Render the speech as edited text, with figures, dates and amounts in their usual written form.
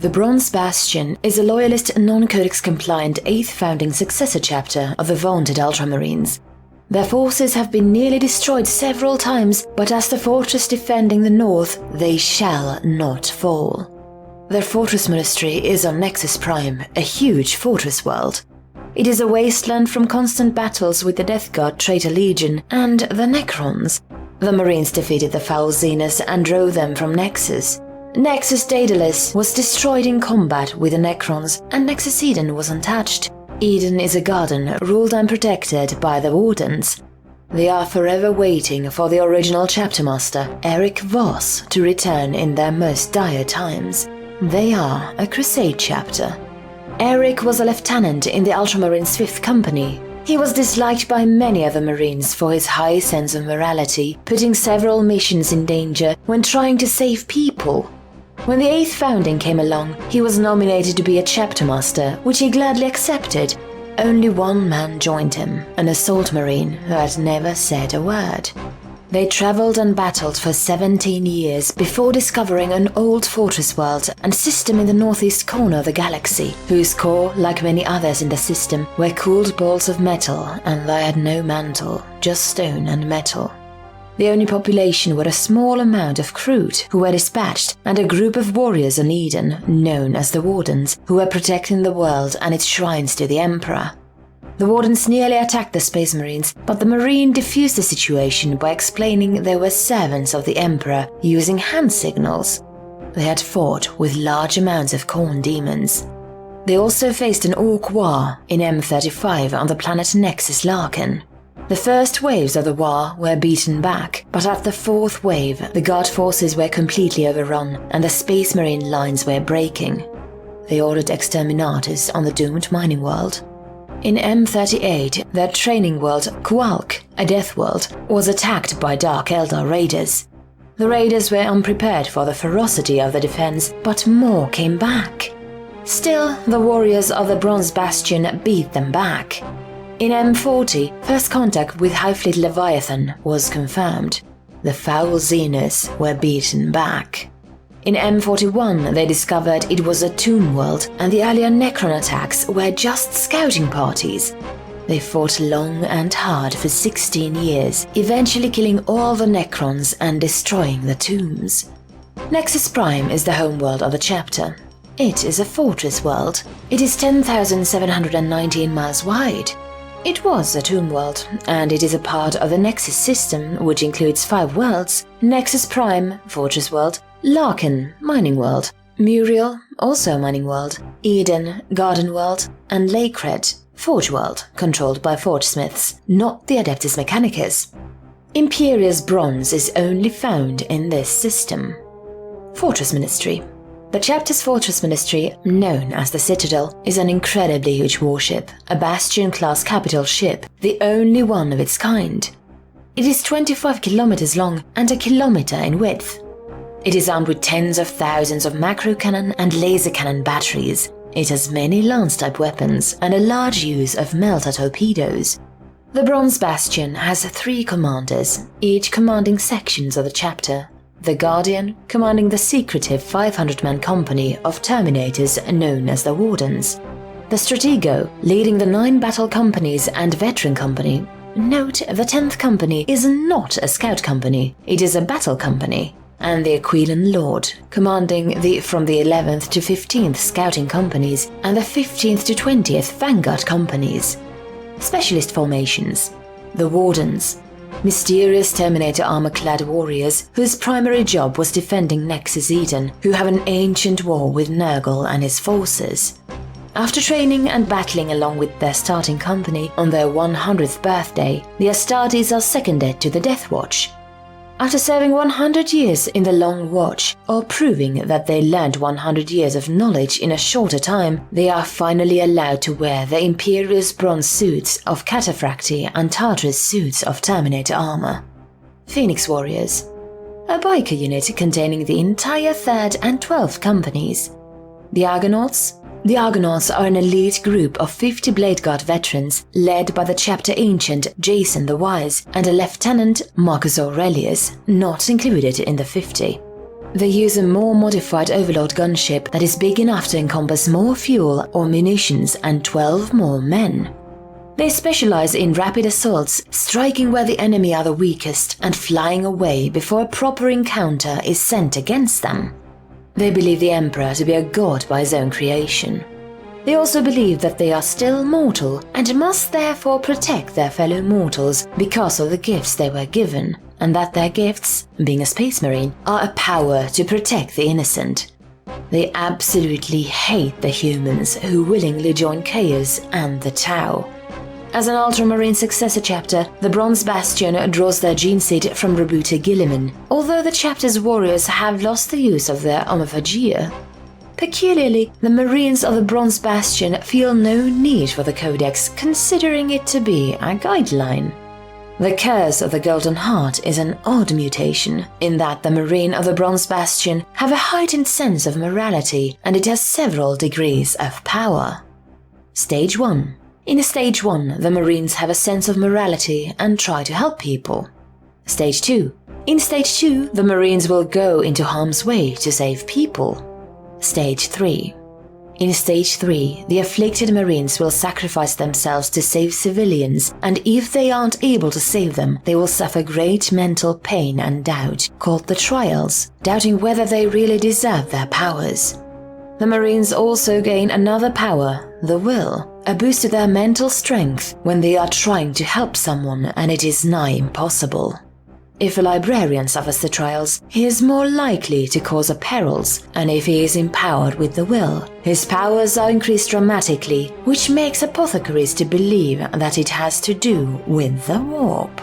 The Bronze Bastion is a loyalist, non-codex compliant 8th founding successor chapter of the vaunted Ultramarines. Their forces have been nearly destroyed several times, but as the fortress defending the north, they shall not fall. Their fortress monastery is on Nexus Prime, a huge fortress world. It is a wasteland from constant battles with the Death God Traitor Legion and the Necrons. The Marines defeated the Foul Zenus and drove them from Nexus. Nexus Daedalus was destroyed in combat with the Necrons, and Nexus Eden was untouched. Eden is a garden ruled and protected by the Wardens. They are forever waiting for the original chapter master, Eric Voss, to return in their most dire times. They are a Crusade chapter. Eric was a lieutenant in the Ultramarines' 5th Company. He was disliked by many other Marines for his high sense of morality, putting several missions in danger when trying to save people. When the 8th founding came along, he was nominated to be a chapter master, which he gladly accepted. Only one man joined him, an assault marine who had never said a word. They traveled and battled for 17 years before discovering an old fortress world and system in the northeast corner of the galaxy, whose core, like many others in the system, were cooled balls of metal, and they had no mantle, just stone and metal. The only population were a small amount of Kroot who were dispatched and a group of warriors on Eden, known as the Wardens, who were protecting the world and its shrines to the Emperor. The Wardens nearly attacked the Space Marines, but the Marine defused the situation by explaining they were servants of the Emperor using hand signals. They had fought with large amounts of Khorne demons. They also faced an Orc war in M35 on the planet Nexus Larkin. The first waves of the war were beaten back, but at the 4th wave, the Guard forces were completely overrun and the Space Marine lines were breaking. They ordered exterminatus on the doomed mining world. In M38, their training world, Kualk, a death world, was attacked by Dark Eldar raiders. The raiders were unprepared for the ferocity of the defense, but more came back. Still, the warriors of the Bronze Bastion beat them back. In M40, first contact with Hive Fleet Leviathan was confirmed. The Foul Zenus were beaten back. In M41, they discovered it was a tomb world, and the earlier Necron attacks were just scouting parties. They fought long and hard for 16 years, eventually killing all the Necrons and destroying the tombs. Nexus Prime is the homeworld of the chapter. It is a fortress world. It is 10,719 miles wide. It was a tomb world, and it is a part of the Nexus system, which includes 5 worlds: Nexus Prime, Fortress World, Larkin, Mining World, Muriel, also Mining World, Eden, Garden World, and Lakered, Forge World, controlled by Forge Smiths, not the Adeptus Mechanicus. Imperius Bronze is only found in this system. Fortress Ministry. The chapter's Fortress Ministry, known as the Citadel, is an incredibly huge warship, a Bastion-class capital ship, the only one of its kind. It is 25 kilometers long and a kilometer in width. It is armed with tens of thousands of macro cannon and laser cannon batteries. It has many lance-type weapons and a large use of melta torpedoes. The Bronze Bastion has 3 commanders, each commanding sections of the chapter. The Guardian, commanding the secretive 500-man company of Terminators known as the Wardens. The Stratego, leading the 9 battle companies and veteran company. Note, the 10th company is not a scout company, it is a battle company. And the Aquilan Lord, commanding the from the 11th to 15th scouting companies and the 15th to 20th vanguard companies. Specialist formations. The Wardens. Mysterious Terminator armor-clad warriors whose primary job was defending Nexus Eden, who have an ancient war with Nurgle and his forces. After training and battling along with their starting company on their 100th birthday, the Astartes are seconded to the Death Watch. After serving 100 years in the Long Watch, or proving that they learned 100 years of knowledge in a shorter time, they are finally allowed to wear the Imperius Bronze suits of Cataphracti and Tartarus suits of Terminator armor. Phoenix Warriors. A biker unit containing the entire 3rd and 12th companies. The Argonauts. The Argonauts are an elite group of 50 Blade Guard veterans led by the chapter ancient Jason the Wise and a lieutenant Marcus Aurelius, not included in the 50. They use a more modified Overlord gunship that is big enough to encompass more fuel or munitions and 12 more men. They specialize in rapid assaults, striking where the enemy are the weakest and flying away before a proper encounter is sent against them. They believe the Emperor to be a god by his own creation. They also believe that they are still mortal and must therefore protect their fellow mortals because of the gifts they were given, and that their gifts, being a space marine, are a power to protect the innocent. They absolutely hate the humans who willingly join Chaos and the Tau. As an Ultramarine successor chapter, the Bronze Bastion draws their gene seed from Rebuta Gilliman, although the chapter's warriors have lost the use of their omophagia. Peculiarly, the Marines of the Bronze Bastion feel no need for the Codex, considering it to be a guideline. The Curse of the Golden Heart is an odd mutation, in that the Marine of the Bronze Bastion have a heightened sense of morality, and it has several degrees of power. Stage 1. In Stage 1, the Marines have a sense of morality and try to help people. Stage 2. In Stage 2, the Marines will go into harm's way to save people. Stage 3. In Stage 3, the afflicted Marines will sacrifice themselves to save civilians, and if they aren't able to save them, they will suffer great mental pain and doubt, called the Trials, doubting whether they really deserve their powers. The Marines also gain another power, the Will, a boost to their mental strength when they are trying to help someone and it is nigh impossible. If a librarian suffers the Trials, he is more likely to cause perils, and if he is empowered with the Will, his powers are increased dramatically, which makes apothecaries to believe that it has to do with the warp.